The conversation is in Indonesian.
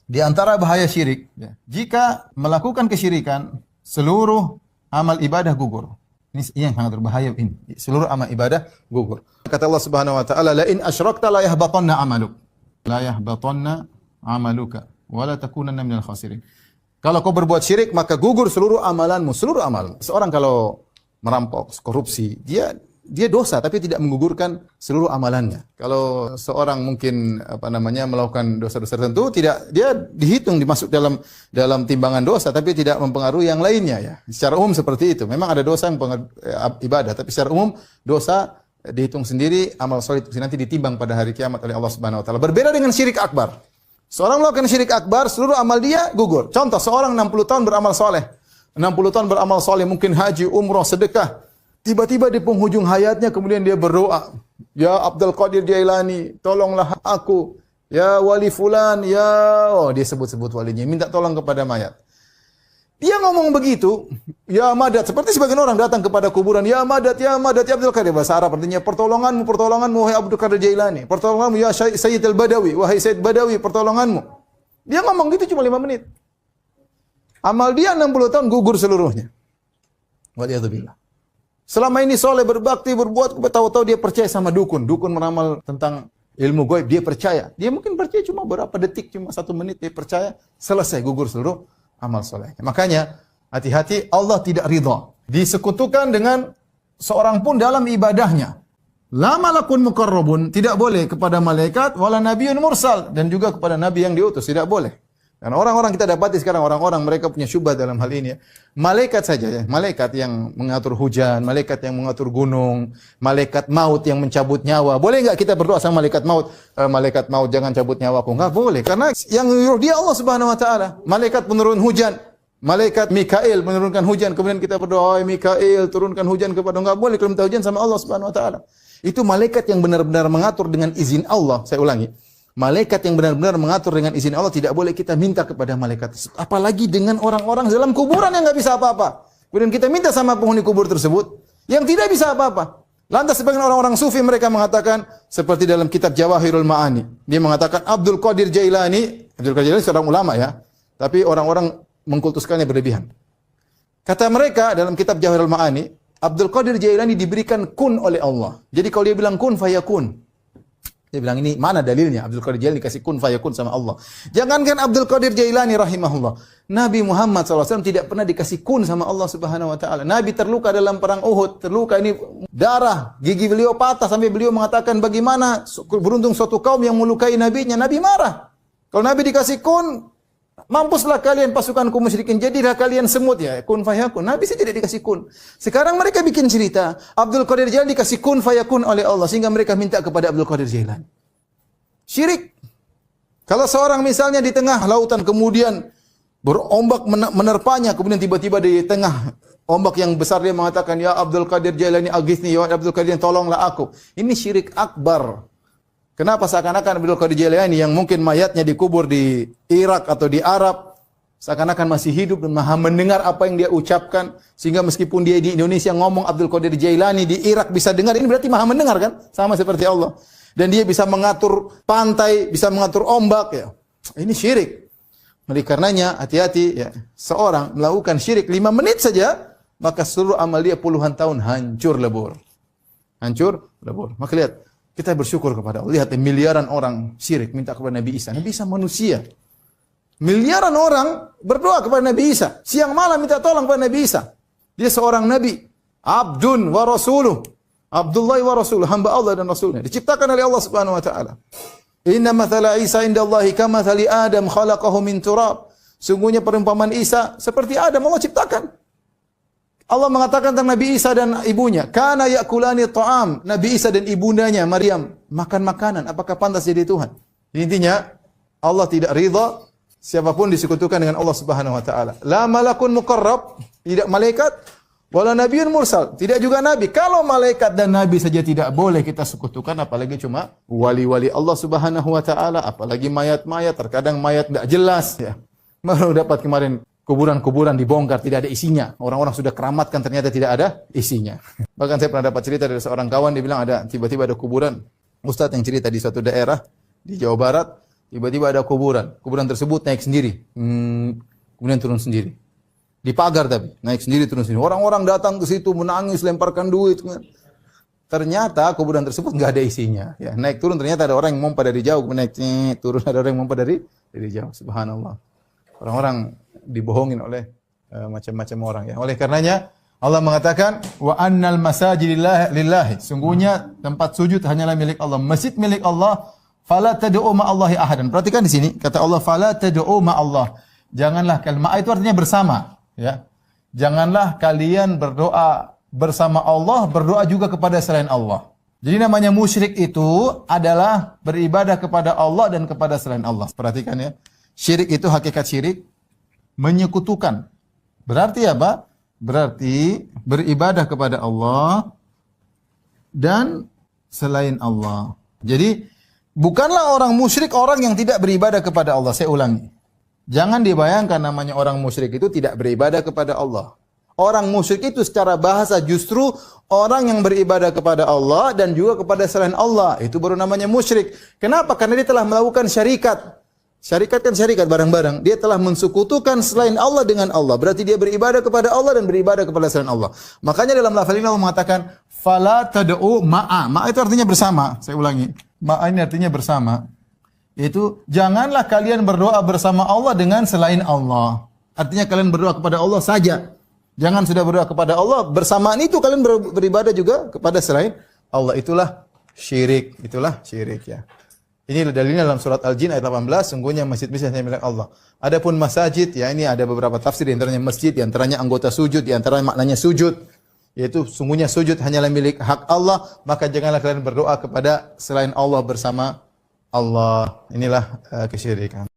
Di antara bahaya syirik, ya, jika melakukan kesyirikan, seluruh amal ibadah gugur. Ini yang sangat berbahaya ini. Seluruh amal ibadah gugur. Kata Allah Subhanahu wa taala, "La in asyrakta la yahbatanna 'amaluk." La yahbatanna 'amaluka wa la takunanna minal khasirin. Kalau kau berbuat syirik, maka gugur seluruh amalanmu, seluruh amalan. Seorang kalau merampok, korupsi, dia dosa tapi tidak menggugurkan seluruh amalannya. Kalau seorang mungkin melakukan dosa-dosa tertentu, tidak, dia dihitung dimasuk dalam timbangan dosa tapi tidak mempengaruhi yang lainnya ya. Secara umum seperti itu. Memang ada dosa yang ibadah, tapi secara umum dosa dihitung sendiri, amal soleh itu nanti ditimbang pada hari kiamat oleh Allah Subhanahu wa taala. Berbeda dengan syirik akbar. Seorang melakukan syirik akbar, seluruh amal dia gugur. Contoh, seorang 60 tahun beramal soleh. 60 tahun beramal soleh, mungkin haji, umrah, sedekah. Tiba-tiba di penghujung hayatnya kemudian dia berdoa, "Ya Abdul Qadir Jailani, tolonglah aku. Ya wali fulan, dia sebut-sebut walinya, minta tolong kepada mayat." Dia ngomong begitu, "Ya Madad," seperti sebagian orang datang kepada kuburan, "Ya Madad, ya Madad, ya Abdul Qadir." Bahasa Arab artinya, "Pertolonganmu, pertolonganmu wahai Abdul Qadir Jailani. Pertolonganmu ya Sayyid al-Badawi, wahai Sayyid Badawi, pertolonganmu." Dia ngomong gitu cuma 5 menit. Amal dia 60 tahun gugur seluruhnya. Waliyadzubillah. Selama ini soleh, berbakti, berbuat, tahu-tahu dia percaya sama dukun. Dukun meramal tentang ilmu gaib, dia percaya. Dia mungkin percaya cuma berapa detik, cuma 1 menit dia percaya, selesai gugur seluruh amal soleh. Makanya hati-hati, Allah tidak ridha disekutukan dengan seorang pun dalam ibadahnya. La malakun muqarrabun, tidak boleh kepada malaikat, wala nabiyyun mursal, dan juga kepada nabi yang diutus, tidak boleh. Dan orang-orang kita dapati sekarang, orang-orang mereka punya syubhat dalam hal ini ya. Malaikat saja ya, malaikat yang mengatur hujan, malaikat yang mengatur gunung, malaikat maut yang mencabut nyawa. Boleh enggak kita berdoa sama malaikat maut? Malaikat maut jangan cabut nyawaku. Enggak boleh, karena yang nyuruh dia Allah Subhanahu wa taala. Malaikat penurun hujan, malaikat Mikail menurunkan hujan, kemudian kita berdoa, "Hai Mikail, turunkan hujan kepada." Enggak boleh, kalau minta hujan sama Allah Subhanahu wa taala. Itu malaikat yang benar-benar mengatur dengan izin Allah. Saya ulangi. Malaikat yang benar-benar mengatur dengan izin Allah, tidak boleh kita minta kepada malaikat tersebut. Apalagi dengan orang-orang dalam kuburan yang enggak bisa apa-apa. Kemudian kita minta sama penghuni kubur tersebut yang tidak bisa apa-apa. Lantas sebagian orang-orang sufi mereka mengatakan seperti dalam kitab Jawahirul Ma'ani. Dia mengatakan Abdul Qadir Jailani seorang ulama ya, tapi orang-orang mengkultuskannya berlebihan. Kata mereka dalam kitab Jawahirul Ma'ani, Abdul Qadir Jailani diberikan kun oleh Allah. Jadi kalau dia bilang kun fayakun. Dia bilang, ini mana dalilnya? Abdul Qadir Jailani dikasih kun fayakun sama Allah. Jangankan Abdul Qadir Jailani rahimahullah. Nabi Muhammad SAW tidak pernah dikasih kun sama Allah Subhanahu wa taala. Nabi terluka dalam perang Uhud, terluka ini darah, gigi beliau patah sampai beliau mengatakan, bagaimana beruntung suatu kaum yang melukai nabinya. Nabi marah. Kalau Nabi dikasih kun, mampuslah kalian pasukan kaum musyrikin, jadilah kalian semut ya, kun fayakun. Nabi sih tidak dikasih kun. Sekarang mereka bikin cerita, Abdul Qadir Jailani dikasih kun fayakun oleh Allah sehingga mereka minta kepada Abdul Qadir Jailani. Syirik. Kalau seorang misalnya di tengah lautan kemudian berombak menerpanya, kemudian tiba-tiba di tengah ombak yang besar dia mengatakan, "Ya Abdul Qadir Jailani aghithni, ya Abdul Qadir tolonglah aku." Ini syirik akbar. Kenapa seakan-akan Abdul Qadir Jailani yang mungkin mayatnya dikubur di Irak atau di Arab seakan-akan masih hidup dan maha mendengar apa yang dia ucapkan, sehingga meskipun dia di Indonesia ngomong Abdul Qadir Jailani di Irak bisa dengar, ini berarti maha mendengar kan? Sama seperti Allah. Dan dia bisa mengatur pantai, bisa mengatur ombak ya. Ini syirik. Oleh karenanya hati-hati ya. Seorang melakukan syirik 5 menit saja, maka seluruh amal dia puluhan tahun hancur lebur. Hancur lebur. Maka lihat, kita bersyukur kepada Allah. Lihat miliaran orang syirik minta kepada Nabi Isa. Nabi Isa manusia. Miliaran orang berdoa kepada Nabi Isa. Siang malam minta tolong kepada Nabi Isa. Dia seorang nabi. Abdun wa rasuluh. Abdullah wa rasuluh. Hamba Allah dan Rasulnya. Diciptakan oleh Allah Subhanahu wa ta'ala. Inna mathala Isa indallahi kamathali Adam khalaqahu min turab. Sungguhnya perumpamaan Isa seperti Adam Allah ciptakan. Allah mengatakan tentang Nabi Isa dan ibunya, kana yakulani ta'am. Nabi Isa dan ibundanya Maryam makan makanan. Apakah pantas jadi Tuhan? Intinya Allah tidak ridha siapapun disekutukan dengan Allah Subhanahu wa taala. La malakun muqarrab, tidak malaikat, wala nabiyyun mursal, tidak juga nabi. Kalau malaikat dan nabi saja tidak boleh kita sekutukan, apalagi cuma wali-wali Allah Subhanahu wa taala, apalagi mayat-mayat. Terkadang mayat enggak jelas ya. Baru dapat kemarin kuburan-kuburan dibongkar, tidak ada isinya. Orang-orang sudah keramatkan, ternyata tidak ada isinya. Bahkan saya pernah dapat cerita dari seorang kawan, dia bilang tiba-tiba ada kuburan. Ustadz yang cerita di suatu daerah di Jawa Barat, Tiba-tiba ada kuburan. Kuburan tersebut naik sendiri. Kemudian turun sendiri. Di pagar tapi. Naik sendiri, turun sendiri. Orang-orang datang ke situ menangis, lemparkan duit. Ternyata kuburan tersebut nggak ada isinya. Ya, naik turun ternyata ada orang yang mompa dari jauh. Naik turun ada orang yang mompa dari jauh. Subhanallah. Orang-orang dibohongin oleh macam-macam orang. Ya. Oleh karenanya Allah mengatakan wa annal masajid lillahi. Sungguhnya tempat sujud hanyalah milik Allah. Masjid milik Allah. Fala tad'u ma'allahi ahadan. Perhatikan di sini kata Allah fala tad'u ma'allah. Janganlah kalian itu artinya bersama, ya. Janganlah kalian berdoa bersama Allah, berdoa juga kepada selain Allah. Jadi namanya musyrik itu adalah beribadah kepada Allah dan kepada selain Allah. Perhatikan ya. Syirik itu hakikat syirik menyekutukan. Berarti apa? Berarti beribadah kepada Allah dan selain Allah. Jadi bukanlah orang musyrik orang yang tidak beribadah kepada Allah. Saya ulangi. Jangan dibayangkan namanya orang musyrik itu tidak beribadah kepada Allah. Orang musyrik itu secara bahasa justru orang yang beribadah kepada Allah dan juga kepada selain Allah. Itu baru namanya musyrik. Kenapa? Karena dia telah melakukan syarikat. Syarikat kan syarikat barang-barang. Dia telah mensekutukan selain Allah dengan Allah. Berarti dia beribadah kepada Allah dan beribadah kepada selain Allah. Makanya dalam lafaz ini Allah mengatakan fala tad'u ma'a. Ma'a itu artinya bersama. Saya ulangi. Ma'a ini artinya bersama. Itu janganlah kalian berdoa bersama Allah dengan selain Allah. Artinya kalian berdoa kepada Allah saja. Jangan sudah berdoa kepada Allah, bersamaan itu kalian beribadah juga kepada selain Allah. Itulah syirik, ya. Ini dalilnya dalam surat Al-Jin ayat 18, sungguhnya masjid-masjid hanya milik Allah. Adapun masajid, ya ini ada beberapa tafsir, di antaranya masjid, di antaranya anggota sujud, di antaranya maknanya sujud, yaitu sungguhnya sujud hanyalah milik hak Allah, maka janganlah kalian berdoa kepada selain Allah bersama Allah. Inilah kesyirikan.